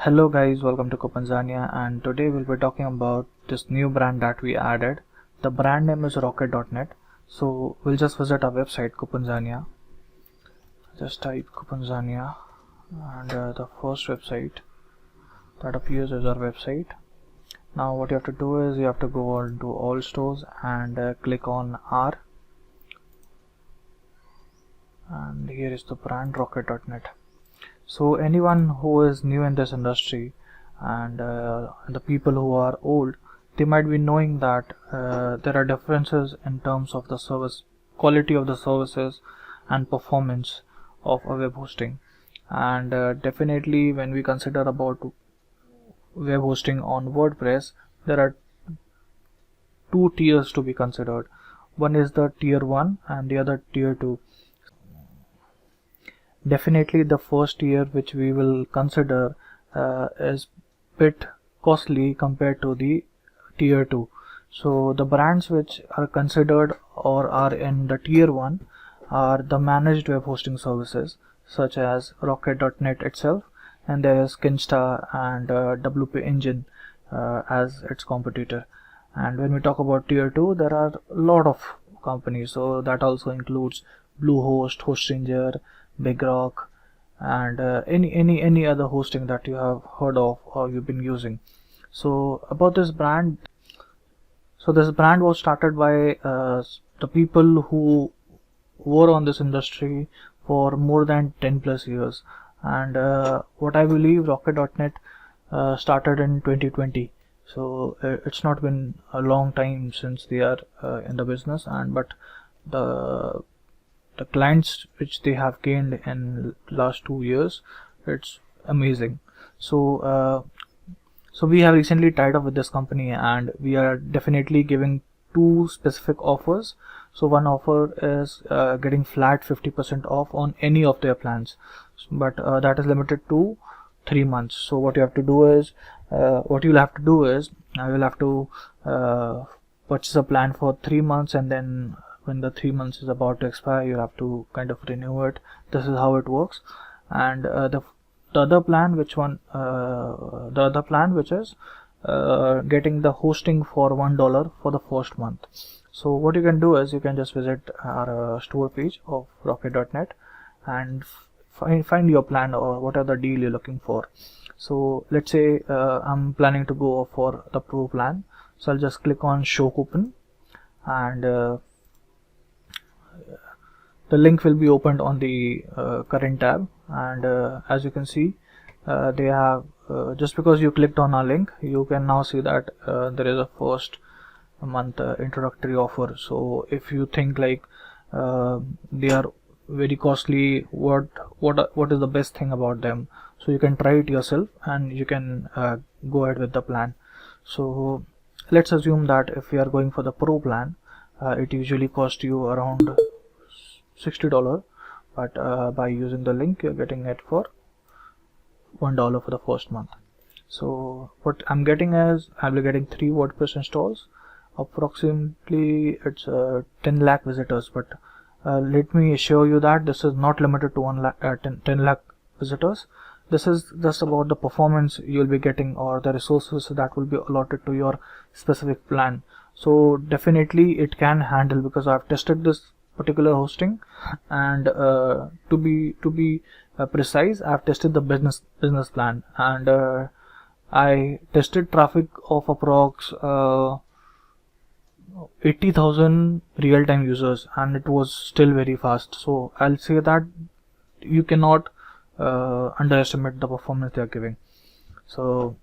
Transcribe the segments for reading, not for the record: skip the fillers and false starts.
Hello guys, welcome to Couponsania, and today we'll be talking about this new brand that we added. The brand name is Rocket.net. So we'll just visit our website Couponsania. Just type Couponsania and the first website that appears is our website. Now what you have to do is you have to go on to all stores and click on R, and here is the brand Rocket.net. So anyone who is new in this industry and the people who are old, they might be knowing that there are differences in terms of the service, quality of the services and performance of a web hosting. And definitely when we consider about web hosting on WordPress, there are two tiers to be considered. One is the tier 1 and the other tier 2. Definitely the first tier which we will consider is bit costly compared to the tier 2. So the brands which are considered or are in the tier 1 are the managed web hosting services such as Rocket.net itself, and there is Kinsta and WP Engine as its competitor. And when we talk about tier 2, there are a lot of companies, so that also includes Bluehost, Hostinger, BigRock, and any other hosting that you have heard of or you've been using. So about this brand, so this brand was started by the people who were on this industry for more than 10 plus years, and what I believe Rocket.net started in 2020. So it's not been a long time since they are in the business, and but the clients which they have gained in last 2 years, it's amazing. So so we have recently tied up with this company, and we are definitely giving two specific offers. So one offer is getting flat 50% off on any of their plans, but that is limited to 3 months. So what you have to do is you'll have to purchase a plan for 3 months, and then when the 3 months is about to expire, you have to kind of renew it. This is how it works. And the other plan, which is getting the hosting for $1 for the first month. So what you can do is you can just visit our store page of Rocket.net and find your plan or whatever the deal you're looking for. So let's say I'm planning to go for the pro plan, so I'll just click on show coupon, and the link will be opened on the current tab. And as you can see, they have just because you clicked on our link, you can now see that there is a first month introductory offer. So if you think like they are very costly, what is the best thing about them, so you can try it yourself and you can go ahead with the plan. So let's assume that if you are going for the pro plan, it usually costs you around $60, but by using the link you're getting it for $1 for the first month. So what I'm getting is I'll be getting 3 WordPress installs, approximately it's 10 lakh visitors, but let me assure you that this is not limited to 10 lakh visitors. This is just about the performance you'll be getting or the resources that will be allotted to your specific plan. So definitely it can handle, because I've tested this particular hosting, and to be precise, I've tested the business plan, and I tested traffic of approx 80,000 real-time users, and it was still very fast. So I'll say that you cannot underestimate the performance they are giving. So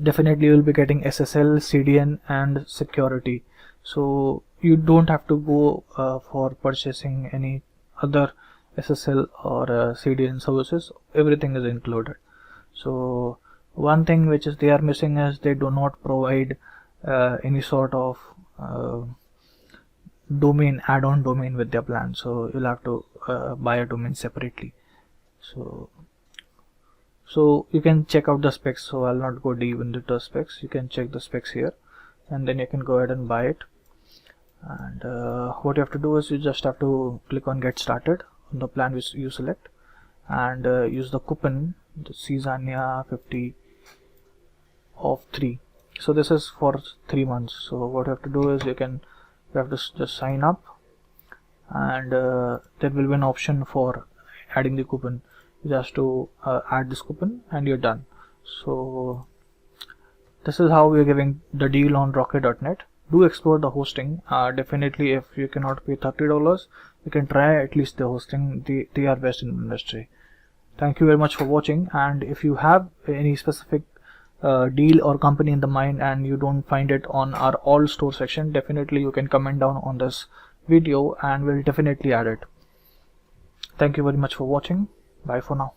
definitely you will be getting SSL, CDN and security. So you don't have to go for purchasing any other SSL or CDN services. Everything is included. So one thing which is they are missing is they do not provide any sort of domain, add-on domain with their plan. So you'll have to buy a domain separately. So you can check out the specs. So I'll not go deep into the specs. You can check the specs here, and then you can go ahead and buy it. And what you have to do is you just have to click on get started on the plan which you select, and use the coupon the Caesania 50 of 3. So this is for 3 months. So what you have to do is you have to just sign up, and there will be an option for adding the coupon. You just have to add this coupon and you're done. So this is how we are giving the deal on Rocket.net. Do explore the hosting. Definitely, if you cannot pay $30, you can try at least the hosting. They are best in the industry. Thank you very much for watching, and if you have any specific deal or company in the mind and you don't find it on our all store section, definitely you can comment down on this video and we'll definitely add it. Thank you very much for watching. Bye for now.